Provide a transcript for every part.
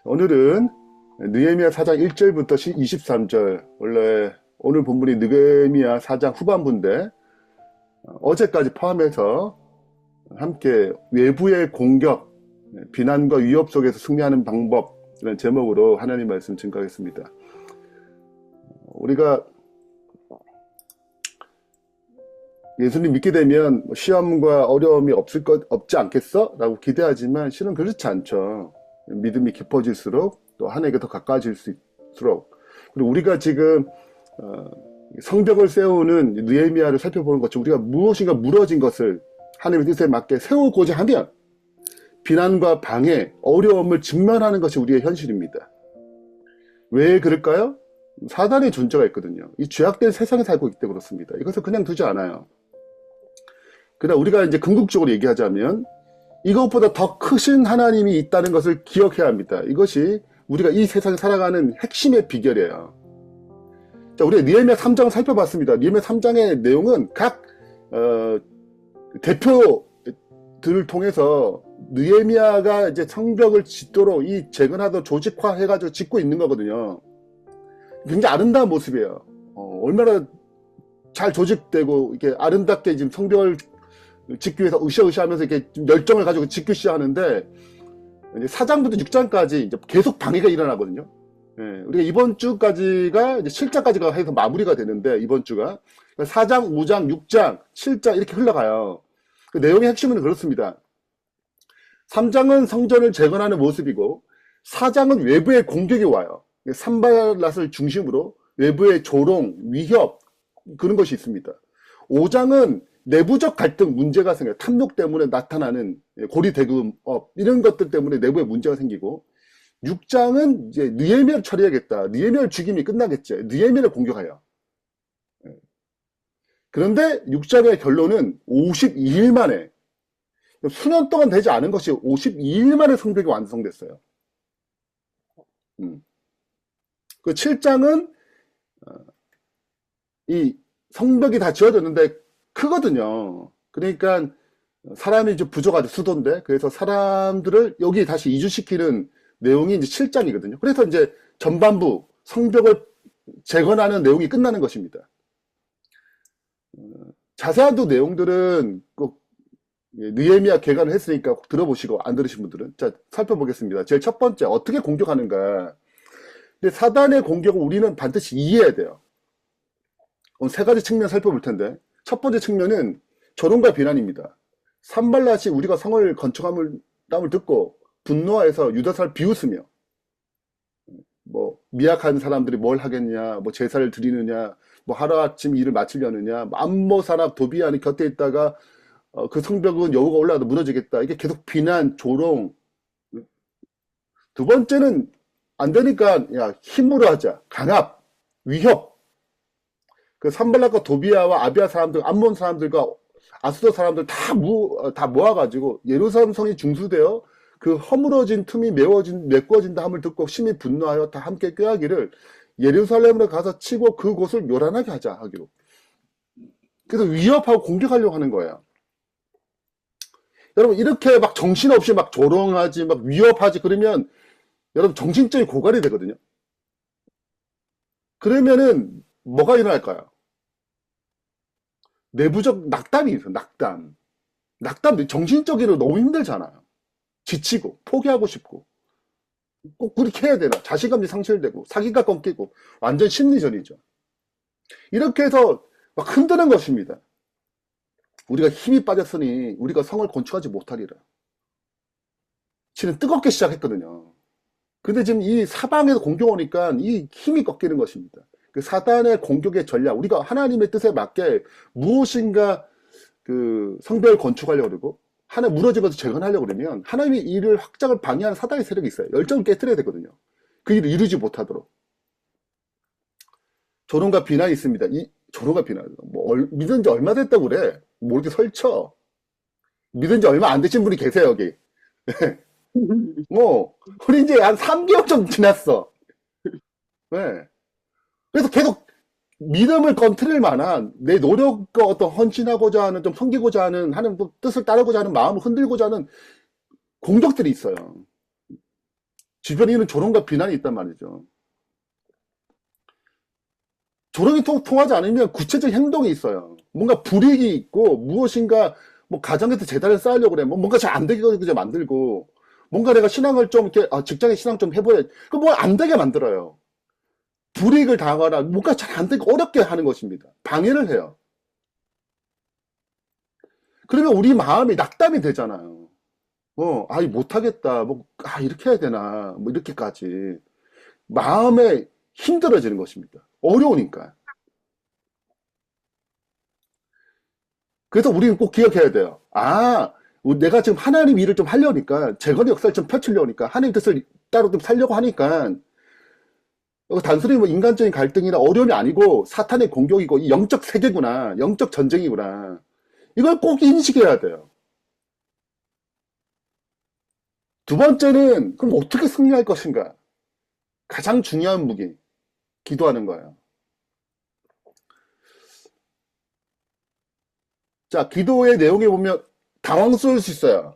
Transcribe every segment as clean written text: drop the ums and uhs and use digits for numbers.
오늘은 느헤미야 4장 1절부터 23절. 원래 오늘 본문이 느헤미야 4장 후반부인데 어제까지 포함해서 함께 외부의 공격, 비난과 위협 속에서 승리하는 방법, 이런 제목으로 하나님 말씀 증거하겠습니다. 우리가 예수님 믿게 되면 시험과 어려움이 없지 않겠어? 라고 기대하지만 실은 그렇지 않죠. 믿음이 깊어질수록 또 하나님께 더 가까워질수록, 그리고 우리가 지금 성벽을 세우는 느헤미야를 살펴보는 것처럼 우리가 무엇인가 무너진 것을 하나님의 뜻에 맞게 세우고자 하면 비난과 방해, 어려움을 직면하는 것이 우리의 현실입니다. 왜 그럴까요? 사단의 존재가 있거든요. 이 죄악된 세상에 살고 있기 때문에 그렇습니다. 이것을 그냥 두지 않아요. 그러나 우리가 이제 궁극적으로 얘기하자면 이것보다 더 크신 하나님이 있다는 것을 기억해야 합니다. 이것이 우리가 이 세상에 살아가는 핵심의 비결이에요. 자, 우리가 느헤미야 3장을 살펴봤습니다. 느헤미야 3장의 내용은 각 대표들을 통해서 느헤미야가 이제 성벽을 짓도록 이 재건하도 조직화해가지고 짓고 있는 거거든요. 굉장히 아름다운 모습이에요. 얼마나 잘 조직되고 이렇게 아름답게 지금 성벽을 짓기 위해서 으쌰으쌰하면서 이렇게 열정을 가지고 짓기 시작하는데, 이제 4장부터 6장까지 이제 계속 방해가 일어나거든요. 예, 우리가 이번 주까지가 이제 7장까지가 해서 마무리가 되는데, 이번 주가 4장, 5장, 6장, 7장 이렇게 흘러가요. 그 내용의 핵심은 그렇습니다. 3장은 성전을 재건하는 모습이고 4장은 외부의 공격이 와요. 산발랏을 중심으로 외부의 조롱, 위협, 그런 것이 있습니다. 5장은 내부적 갈등, 문제가 생겨요. 탐욕 때문에 나타나는 고리대금업, 이런 것들 때문에 내부에 문제가 생기고, 6장은 이제 느헤미야를 처리하겠다. 느헤미야를 죽임이 끝나겠죠. 느헤미야를 공격해요. 그런데 6장의 결론은 52일 만에, 수년 동안 되지 않은 것이 52일 만에 성벽이 완성됐어요. 그 7장은 이 성벽이 다 지어졌는데 크거든요. 그러니까 사람이 좀 부족하죠. 수도인데. 그래서 사람들을 여기 다시 이주시키는 내용이 이제 7장이거든요. 그래서 이제 전반부 성벽을 재건하는 내용이 끝나는 것입니다. 자세한 또 내용들은 꼭 느헤미야 개관을 했으니까 꼭 들어보시고, 안 들으신 분들은 자 살펴보겠습니다. 제일 첫 번째, 어떻게 공격하는가. 근데 사단의 공격을 우리는 반드시 이해해야 돼요. 오늘 세 가지 측면 살펴볼 텐데, 첫 번째 측면은 조롱과 비난입니다. 산발랏이 우리가 성을 건축함을 땀을 듣고 분노하여서 유다사를 비웃으며, 뭐 미약한 사람들이 뭘 하겠냐, 뭐 제사를 드리느냐, 뭐 하루아침 일을 마치려느냐, 암모 사람 도비아는 곁에 있다가 그 성벽은 여호가 올라가도 무너지겠다. 이게 계속 비난, 조롱. 두 번째는 안 되니까 야 힘으로 하자, 강압, 위협. 그 산발랏과 도비아와 아비아 사람들, 암몬 사람들과 아수도 사람들 다 모아가지고 예루살렘 성이 중수되어 그 허물어진 틈이 메꿔진다 함을 듣고 심히 분노하여 다 함께 꾀하기를 예루살렘으로 가서 치고 그곳을 요란하게 하자 하기로. 그래서 위협하고 공격하려고 하는 거예요. 여러분, 이렇게 막 정신없이 막 조롱하지, 막 위협하지, 그러면 여러분 정신적인 고갈이 되거든요. 그러면은 뭐가 일어날까요? 내부적 낙담이 있어요. 낙담. 정신적으로 너무 힘들잖아요. 지치고 포기하고 싶고 꼭 그렇게 해야 되나, 자신감이 상실되고 사기가 꺾이고 완전 심리전이죠. 이렇게 해서 막 흔드는 것입니다. 우리가 힘이 빠졌으니 우리가 성을 건축하지 못하리라. 지금 뜨겁게 시작했거든요. 근데 지금 이 사방에서 공격 오니까 이 힘이 꺾이는 것입니다. 그 사단의 공격의 전략, 우리가 하나님의 뜻에 맞게 무엇인가 그 성벽을 건축하려고 그러고 하나 무너진 것을 재건하려고 그러면 하나님의 일을 확장을 방해하는 사단의 세력이 있어요. 열정을 깨뜨려야 되거든요. 그 일을 이루지 못하도록. 조롱과 비난이 있습니다. 이 조롱과 비난, 뭐 믿은 지 얼마 됐다고 그래? 뭐 이렇게 설쳐. 믿은 지 얼마 안 되신 분이 계세요, 여기. 뭐 우리 이제 한 3개월 정도 지났어. 네. 그래서 계속 믿음을 건드릴 만한 내 노력과 어떤 헌신하고자 하는, 좀 섬기고자 하는, 뜻을 따르고자 하는 마음을 흔들고자 하는 공격들이 있어요. 주변에 있는 조롱과 비난이 있단 말이죠. 조롱이 통하지 않으면 구체적 행동이 있어요. 뭔가 불이익이 있고 무엇인가 뭐 가정에서 재단을 쌓으려고 그래. 뭐 뭔가 잘 안 되게 그저 만들고 뭔가 내가 신앙을 좀 이렇게 직장에 신앙 좀 해보야. 그 뭐 안 되게 만들어요. 불이익을 당하거나 뭔가 잘 안 되게 어렵게 하는 것입니다. 방해를 해요. 그러면 우리 마음이 낙담이 되잖아요. 못하겠다. 이렇게 해야 되나. 뭐, 이렇게까지. 마음에 힘들어지는 것입니다. 어려우니까. 그래서 우리는 꼭 기억해야 돼요. 내가 지금 하나님 일을 좀 하려니까, 재건의 역사를 좀 펼치려니까, 하나님 뜻을 따로 좀 살려고 하니까, 단순히 뭐 인간적인 갈등이나 어려움이 아니고, 사탄의 공격이고, 이 영적 세계구나, 영적 전쟁이구나. 이걸 꼭 인식해야 돼요. 두 번째는, 그럼 어떻게 승리할 것인가? 가장 중요한 무기, 기도하는 거예요. 자, 기도의 내용에 보면 당황스러울 수 있어요.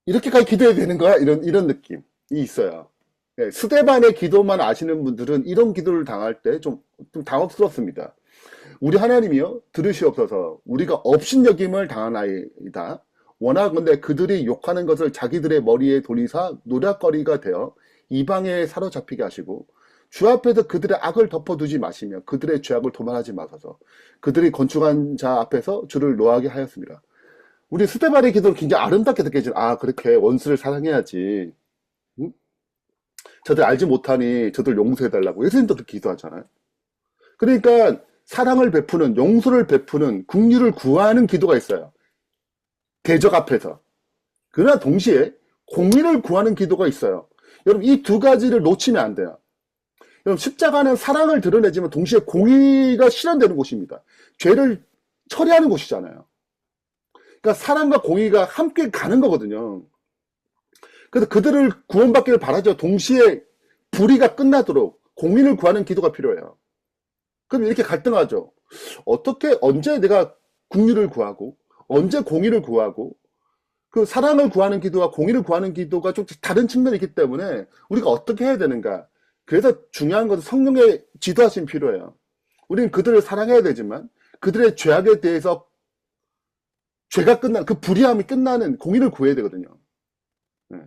이렇게까지 기도해야 되는 거야? 이런 느낌이 있어요. 네, 스데반의 기도만 아시는 분들은 이런 기도를 당할 때 좀 당혹스럽습니다. 우리 하나님이요, 들으시옵소서. 우리가 업신여김을 당하나이다. 원하건대 그들이 욕하는 것을 자기들의 머리에 돌리사 노략거리가 되어 이방에 사로잡히게 하시고 주 앞에서 그들의 악을 덮어두지 마시며 그들의 죄악을 도말하지 마소서. 그들이 건축한 자 앞에서 주를 노하게 하였습니다. 우리 스데반의 기도는 굉장히 아름답게 느껴지는, 그렇게 원수를 사랑해야지. 응? 저들 알지 못하니 저들 용서해달라고. 예수님도 그렇게 기도하잖아요. 그러니까 사랑을 베푸는, 용서를 베푸는, 긍휼을 구하는 기도가 있어요. 대적 앞에서. 그러나 동시에 공의를 구하는 기도가 있어요. 여러분, 이 두 가지를 놓치면 안 돼요. 여러분, 십자가는 사랑을 드러내지만 동시에 공의가 실현되는 곳입니다. 죄를 처리하는 곳이잖아요. 그러니까 사랑과 공의가 함께 가는 거거든요. 그래서 그들을 구원받기를 바라죠. 동시에 불의가 끝나도록 공의를 구하는 기도가 필요해요. 그럼 이렇게 갈등하죠. 언제 내가 긍휼을 구하고, 언제 공의를 구하고, 그 사랑을 구하는 기도와 공의를 구하는 기도가 좀 다른 측면이 있기 때문에 우리가 어떻게 해야 되는가. 그래서 중요한 것은 성령의 지도하심이 필요해요. 우리는 그들을 사랑해야 되지만 그들의 죄악에 대해서 죄가 그 불의함이 끝나는 공의를 구해야 되거든요. 네.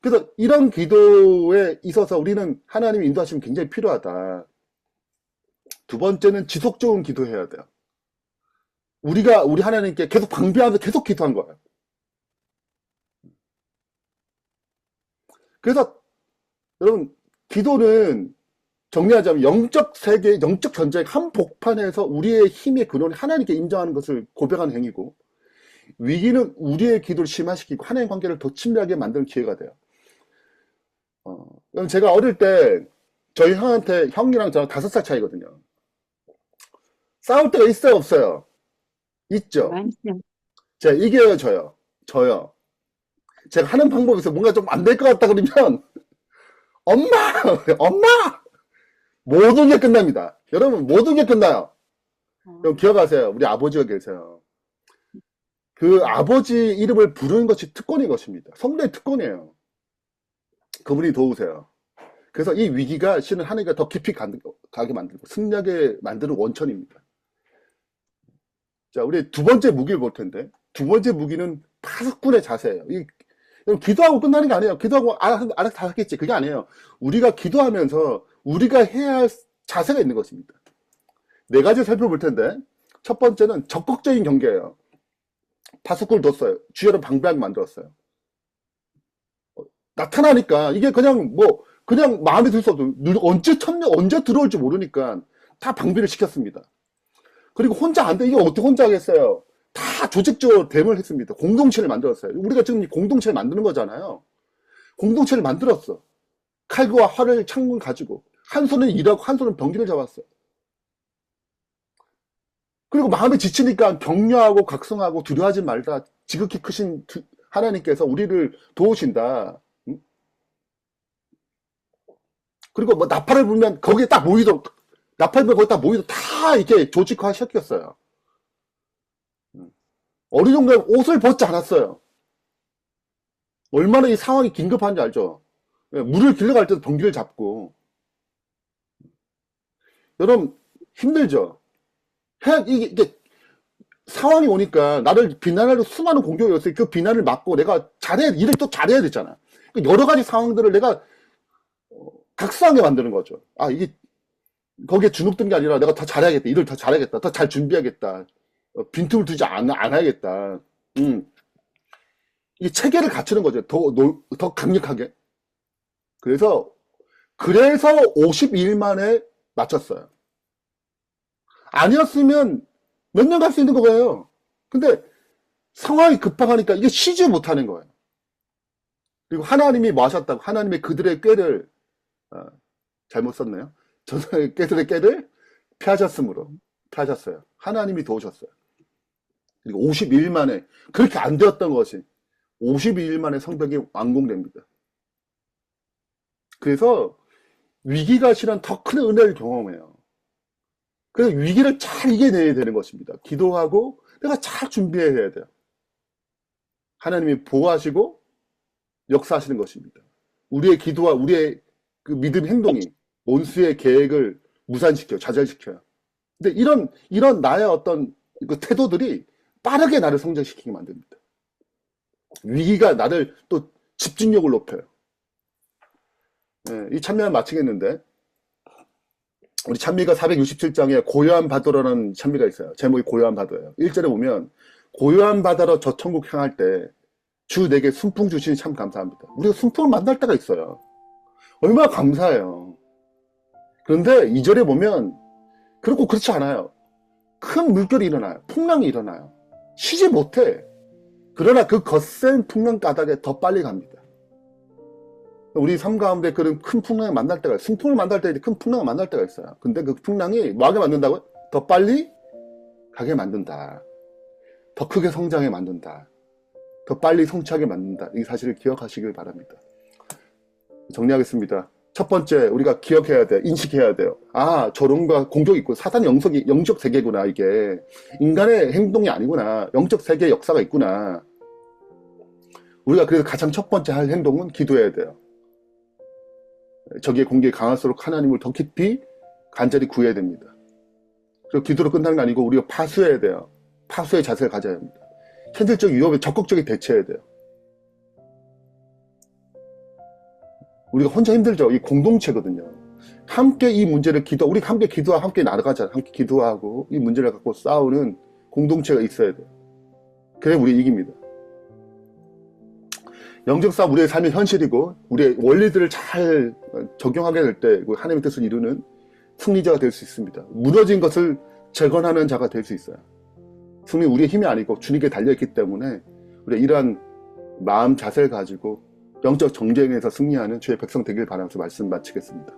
그래서 이런 기도에 있어서 우리는 하나님의 인도하심이 굉장히 필요하다. 두 번째는 지속적인 기도해야 돼요. 우리 하나님께 계속 방비하면서 계속 기도한 거예요. 그래서 여러분, 기도는 정리하자면 영적 세계, 영적 전쟁 한복판에서 우리의 힘의 근원이 하나님께 인정하는 것을 고백하는 행위고, 위기는 우리의 기도를 심화시키고 하나님 관계를 더 친밀하게 만드는 기회가 돼요. 제가 어릴 때 저희 형이랑 저랑 5살 차이거든요. 싸울 때가 있어요, 없어요? 있죠. 제가 이겨요, 저요. 제가 하는 방법에서 뭔가 좀 안 될 것 같다 그러면 엄마, 엄마, 모든 게 끝납니다. 여러분, 모든 게 끝나요. 여러분 기억하세요. 우리 아버지가 계세요. 그 아버지 이름을 부르는 것이 특권인 것입니다. 성도의 특권이에요. 그분이 도우세요. 그래서 이 위기가 실은 하나님과 더 깊이 가게 만들고 승리하게 만드는 원천입니다. 자, 우리 두 번째 무기를 볼 텐데, 두 번째 무기는 파수꾼의 자세예요. 기도하고 끝나는 게 아니에요. 기도하고 알아서 다 하겠지. 그게 아니에요. 우리가 기도하면서 우리가 해야 할 자세가 있는 것입니다. 네 가지 살펴볼 텐데, 첫 번째는 적극적인 경계예요. 파수꾼을 뒀어요. 주여를 방비하게 만들었어요. 나타나니까 이게 그냥 마음에 들 수 없어요. 언제 들어올지 모르니까 다 방비를 시켰습니다. 그리고 혼자 안 돼. 이게 어떻게 혼자 하겠어요? 다 조직적으로 대응을 했습니다. 공동체를 만들었어요. 우리가 지금 공동체를 만드는 거잖아요. 공동체를 만들었어. 칼과 활을 창문 가지고 한 손은 일하고 한 손은 병기를 잡았어요. 그리고 마음이 지치니까 격려하고 각성하고 두려워하지 말라. 지극히 크신 하나님께서 우리를 도우신다. 그리고 뭐 나팔을 불면 거기에 딱 모이도록, 나팔 불면 거기에 딱 모이도록 다 이렇게 조직화 시켰어요. 어느 정도 옷을 벗지 않았어요. 얼마나 이 상황이 긴급한지 알죠? 예, 물을 길러갈 때도 변기를 잡고. 여러분, 힘들죠? 이게 상황이 오니까 나를 비난하는 수많은 공격이 있어요. 그 비난을 막고 내가 일을 또 잘해야 되잖아. 여러 가지 상황들을 내가 각성하게 만드는 거죠. 아, 이게 거기에 주눅든 게 아니라 내가 더 잘해야겠다. 일을 더 잘하겠다. 더 잘 준비하겠다. 빈틈을 두지 않아야겠다. 이 체계를 갖추는 거죠. 더 강력하게. 그래서 52일 만에 마쳤어요. 아니었으면 몇 년 갈 수 있는 거예요. 근데 상황이 급박하니까 이게 쉬지 못하는 거예요. 그리고 하나님이 뭐 하셨다고? 하나님의 그들의 꾀를 잘못 썼네요. 저는 그들의 꾀를 피하셨어요. 하나님이 도우셨어요. 그리고 52일 만에 그렇게 안 되었던 것이 52일 만에 성벽이 완공됩니다. 그래서 위기가 실은 더 큰 은혜를 경험해요. 그래서 위기를 잘 이겨내야 되는 것입니다. 기도하고 내가 잘 준비해야 돼요. 하나님이 보호하시고 역사하시는 것입니다. 우리의 기도와 우리의 그 믿음 행동이 원수의 계획을 무산시켜요. 좌절시켜요. 근데 이런 나의 어떤 그 태도들이 빠르게 나를 성장시키게 만듭니다. 위기가 나를 또 집중력을 높여요. 네, 이 찬미는 마치겠는데, 우리 찬미가 467장에 고요한 바다라는 찬미가 있어요. 제목이 고요한 바다예요. 1절에 보면 고요한 바다로 저 천국 향할 때 주 내게 순풍 주시니 참 감사합니다. 우리가 순풍을 만날 때가 있어요. 얼마나 감사해요. 그런데 2절에 보면 그렇지 않아요. 큰 물결이 일어나요. 풍랑이 일어나요. 쉬지 못해. 그러나 그 거센 풍랑 가닥에 더 빨리 갑니다. 우리 삶 가운데 그런 큰 풍랑을 만날 때가 있어요. 순풍을 만날 때 큰 풍랑을 만날 때가 있어요. 근데 그 풍랑이 뭐하게 만든다고요? 더 빨리 가게 만든다. 더 크게 성장해 만든다. 더 빨리 성취하게 만든다. 이 사실을 기억하시길 바랍니다. 정리하겠습니다. 첫 번째, 우리가 기억해야 돼. 인식해야 돼요. 아, 저런가 공격이 있고, 사탄 영적 세계구나, 이게. 인간의 행동이 아니구나. 영적 세계의 역사가 있구나. 우리가 그래서 가장 첫 번째 할 행동은 기도해야 돼요. 적의 공격이 강할수록 하나님을 더 깊이 간절히 구해야 됩니다. 그리고 기도로 끝나는 게 아니고 우리가 파수해야 돼요. 파수의 자세를 가져야 합니다. 현실적 위협에 적극적으로 대처해야 돼요. 우리가 혼자 힘들죠. 이 공동체거든요. 함께 이 문제를 우리 함께 기도하고 함께 나아가자. 함께 기도하고 이 문제를 갖고 싸우는 공동체가 있어야 돼요. 그래 우리 이깁니다. 영적 싸움 우리의 삶의 현실이고 우리의 원리들을 잘 적용하게 될 때 하나님의 뜻을 이루는 승리자가 될 수 있습니다. 무너진 것을 재건하는 자가 될 수 있어요. 승리 우리의 힘이 아니고 주님께 달려있기 때문에 우리 이러한 마음 자세를 가지고 영적 정쟁에서 승리하는 주의 백성 되길 바라면서 말씀 마치겠습니다.